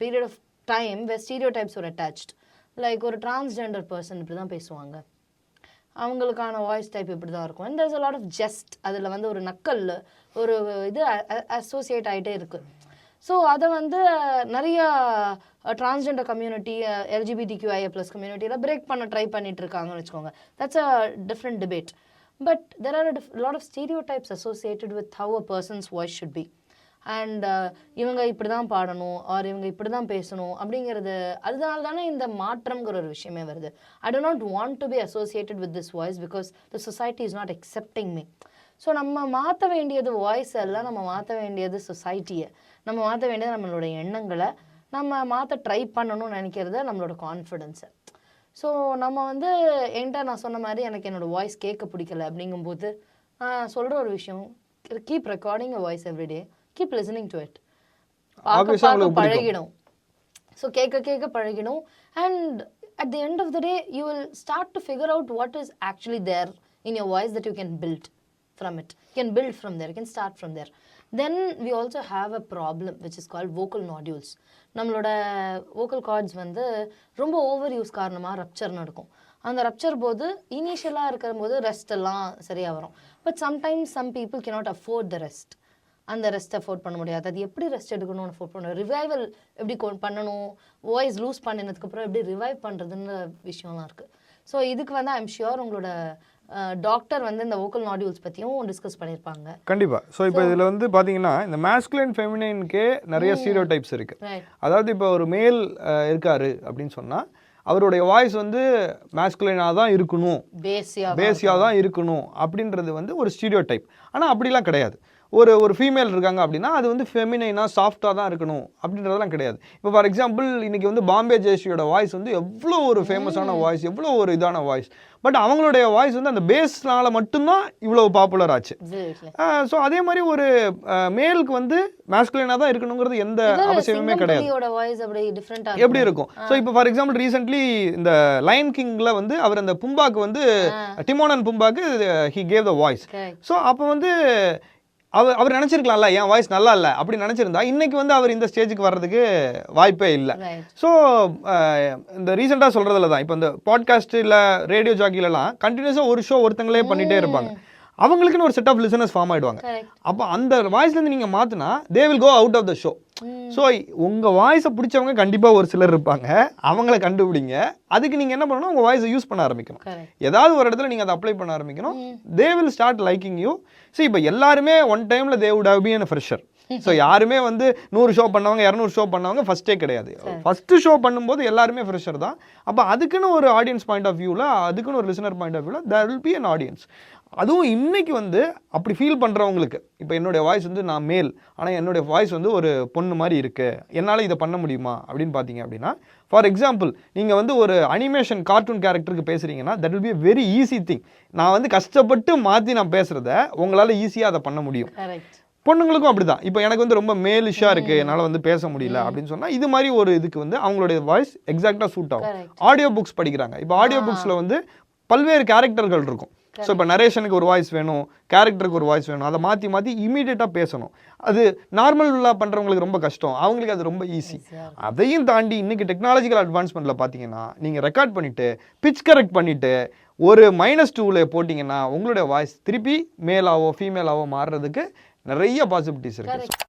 period of time where stereotypes were attached. Like ஒரு transgender person இப்படி தான் பேசுவாங்க, அவங்களுக்கான வாய்ஸ் டைப் இப்படி தான் இருக்கும். And there's a lot of jest, அதில் வந்து ஒரு நக்கல் ஒரு இது அசோசியேட் ஆகிட்டே இருக்குது. ஸோ அதை வந்து நிறைய டிரான்ஸ்ஜெண்டர் கம்யூனிட்டி, LGBTQIA+ கம்யூனிட்டியில் பிரேக் பண்ண ட்ரை பண்ணிட்டு இருக்காங்கன்னு வச்சுக்கோங்க. That's a different debate. But there are lot of stereotypes associated with how a person's voice should be. And இவங்க இப்படி தான் பாடணும் ஆர் இவங்க இப்படி தான் பேசணும் அப்படிங்கிறது, அதனால தானே இந்த மாற்றம்ங்கிற ஒரு விஷயமே வருது. ஐ do not want to be associated with this voice because the society is not accepting me. So நம்ம மாற்ற வேண்டியது வாய்ஸ் எல்லாம், நம்ம மாற்ற வேண்டியது சொசைட்டியை, நம்ம மாற்ற வேண்டியது நம்மளோட எண்ணங்களை, நம்ம மாற்ற ட்ரை பண்ணணும்னு நினைக்கிறது நம்மளோட கான்ஃபிடென்ஸை. ஸோ நம்ம வந்து என்கிட்ட நான் சொன்ன மாதிரி எனக்கு என்னோடய வாய்ஸ் கேட்க பிடிக்கல அப்படிங்கும்போது நான் சொல்கிற ஒரு விஷயம், keep recording a voice everyday, keep listening to it. பார்க்க பழகிடும். ஸோ கேட்க பழகிடும். And at the end of the day you will start to figure out what is actually there in your voice that you can build from it. You can build from there, you can start from there. Then we also have a problem which is called vocal nodules. நம்மளோட vocal cords வந்து ரொம்ப over use காரணமாக rupture நடக்கும். அந்த rupture போது இனிஷியலாக இருக்கிற போது ரெஸ்ட் எல்லாம் சரியாக வரும். But sometimes some people cannot afford the rest. அந்த ரெஸ்ட் அஃபோர்ட் பண்ண முடியாது. அது எப்படி ரெஸ்ட் எடுக்கணும்னு அஃபோர்ட் பண்ணணும், ரிவைவல் எப்படி பண்ணணும், வாய்ஸ் லூஸ் பண்ணினதுக்கப்புறம் எப்படி ரிவைவ் பண்ணுறதுன்ற விஷயம்லாம் இருக்குது. ஸோ இதுக்கு வந்து ஐம் ஷியோர் உங்களோட டாக்டர் வந்து இந்த வோக்கல் நாடியூல்ஸ் பற்றியும் டிஸ்கஸ் பண்ணியிருப்பாங்க கண்டிப்பாக. ஸோ இப்போ இதில் வந்து பார்த்தீங்கன்னா இந்த மேஸ்குலைன் ஃபெமினைனுக்கே நிறைய ஸ்டீரியோடைப்ஸ் இருக்குது. அதாவது இப்போ ஒரு மேல் இருக்காரு அப்படின்னு சொன்னால் அவருடைய வாய்ஸ் வந்து மேஸ்குலைனாக தான் இருக்கணும், பேசியாக தான் இருக்கணும் அப்படின்றது வந்து ஒரு ஸ்டீரியோடைப். ஆனால் அப்படிலாம் கிடையாது. ஒரு ஃபீமேல் இருக்காங்க அப்படின்னா அது வந்து ஃபெமினைனாக சாஃப்டாக தான் இருக்கணும் அப்படின்றதெல்லாம் கிடையாது. இப்போ ஃபார் எக்ஸாம்பிள் இன்றைக்கி வந்து பாம்பே ஜெயஸ்ரீயோட வாய்ஸ் வந்து எவ்வளோ ஒரு ஃபேமஸான வாய்ஸ், எவ்வளோ ஒரு இதான வாய்ஸ். பட் அவங்களுடைய வாய்ஸ் வந்து அந்த பேஸ்னால மட்டும்தான் இவ்வளோ பாப்புலர் ஆச்சு. ஸோ அதே மாதிரி ஒரு மேலுக்கு வந்து மேஸ்குலைனாக தான் இருக்கணுங்கிறது எந்த அவசியமே கிடையாது. எப்படி இருக்கும்? ஸோ இப்போ ஃபார் எக்ஸாம்பிள் ரீசென்ட்லி இந்த லயன் கிங்கில் வந்து அவர் அந்த பும்பாக்கு வந்து டிமோன் அண்ட் பும்பாக்கு he gave the voice. So அப்போ வந்து அவர் நினச்சிருக்கலாம்ல என் வாய்ஸ் நல்லா இல்லை அப்படி நினச்சிருந்தா இன்னைக்கு வந்து அவர் இந்த ஸ்டேஜுக்கு வர்றதுக்கு வாய்ப்பே இல்லை. ஸோ இந்த ரீசெண்டாக சொல்கிறதுல தான் இப்போ இந்த பாட்காஸ்ட் இல்லை ரேடியோ ஜாக்கிலலாம் கண்டினியூஸாக ஒரு ஷோ ஒருத்தங்களே பண்ணிகிட்டே இருப்பாங்க. அவங்களுக்குன்னு ஒரு செட் ஆஃப் லிசனர்ஸ் ஃபார்ம் ஆகிடுவாங்க. அப்போ அந்த வாய்ஸ்லேருந்து நீங்கள் மாற்றினா they will go out of the show. So உங்கள் வாய்ஸை பிடிச்சவங்க கண்டிப்பாக ஒரு சிலர் இருப்பாங்க, அவங்கள கண்டுபிடிங்க. அதுக்கு நீங்கள் என்ன பண்ணணும், உங்கள் வாய்ஸை யூஸ் பண்ண ஆரம்பிக்கணும். ஏதாவது ஒரு இடத்துல நீங்கள் அதை அப்ளை பண்ண ஆரம்பிக்கணும். They will start liking you. So இப்போ எல்லாருமே ஒன் டைமில் they would have been a fresher. So யாருமே வந்து 100 ஷோ பண்ணவங்க 200 ஷோ பண்ணவங்க ஃபஸ்ட்டே கிடையாது. ஃபஸ்ட்டு ஷோ பண்ணும்போது எல்லாருமே ஃப்ரெஷர் தான். அப்போ அதுக்குன்னு ஒரு ஆடியன்ஸ் பாயிண்ட் ஆஃப் வியூவில், அதுக்குன்னு ஒரு லிசனர் பாயிண்ட் ஆஃப் வியூவில் there will be an audience. அதுவும் இன்றைக்கி வந்து அப்படி ஃபீல் பண்ணுறவங்களுக்கு, இப்போ என்னுடைய வாய்ஸ் வந்து நான் மேல் ஆனால் என்னுடைய வாய்ஸ் வந்து ஒரு பொண்ணு மாதிரி இருக்குது, என்னால் இதை பண்ண முடியுமா அப்படின்னு பார்த்தீங்க அப்படின்னா, ஃபார் எக்ஸாம்பிள் நீங்கள் வந்து ஒரு அனிமேஷன் கார்ட்டூன் கேரக்டருக்கு பேசுகிறீங்கன்னா that will be a very easy thing. நான் வந்து கஷ்டப்பட்டு மாற்றி நான் பேசுகிறத உங்களால் ஈஸியாக அதை பண்ண முடியும். பொண்ணுங்களுக்கும் அப்படி தான். இப்போ எனக்கு வந்து ரொம்ப மேலிஷாக இருக்குது, என்னால் வந்து பேச முடியல அப்படின்னு சொன்னால் இது மாதிரி ஒரு இதுக்கு வந்து அவங்களுடைய வாய்ஸ் எக்ஸாக்டாக சூட் ஆகும். ஆடியோ புக்ஸ் படிக்கிறாங்க. இப்போ ஆடியோ புக்ஸில் வந்து பல்வேறு கேரக்டர்கள் இருக்கும். ஸோ இப்போ நரேஷனுக்கு ஒரு வாய்ஸ் வேணும், கேரக்டருக்கு ஒரு வாய்ஸ் வேணும், அதை மாற்றி இமீடியட்டாக பேசணும். அது நார்மலாக பண்ணுறவங்களுக்கு ரொம்ப கஷ்டம், அவங்களுக்கு அது ரொம்ப ஈஸி. அதையும் தாண்டி இன்றைக்கி டெக்னாலஜிக்கல் அட்வான்ஸ்மெண்ட்டில் பார்த்தீங்கன்னா நீங்கள் ரெக்கார்ட் பண்ணிவிட்டு பிச் கரெக்ட் பண்ணிவிட்டு ஒரு -2 போட்டிங்கன்னா உங்களுடைய வாய்ஸ் திருப்பி மேலாவோ ஃபீமேலாவோ மாறுறதுக்கு நிறைய பாசிபிலிட்டிஸ் இருக்குது.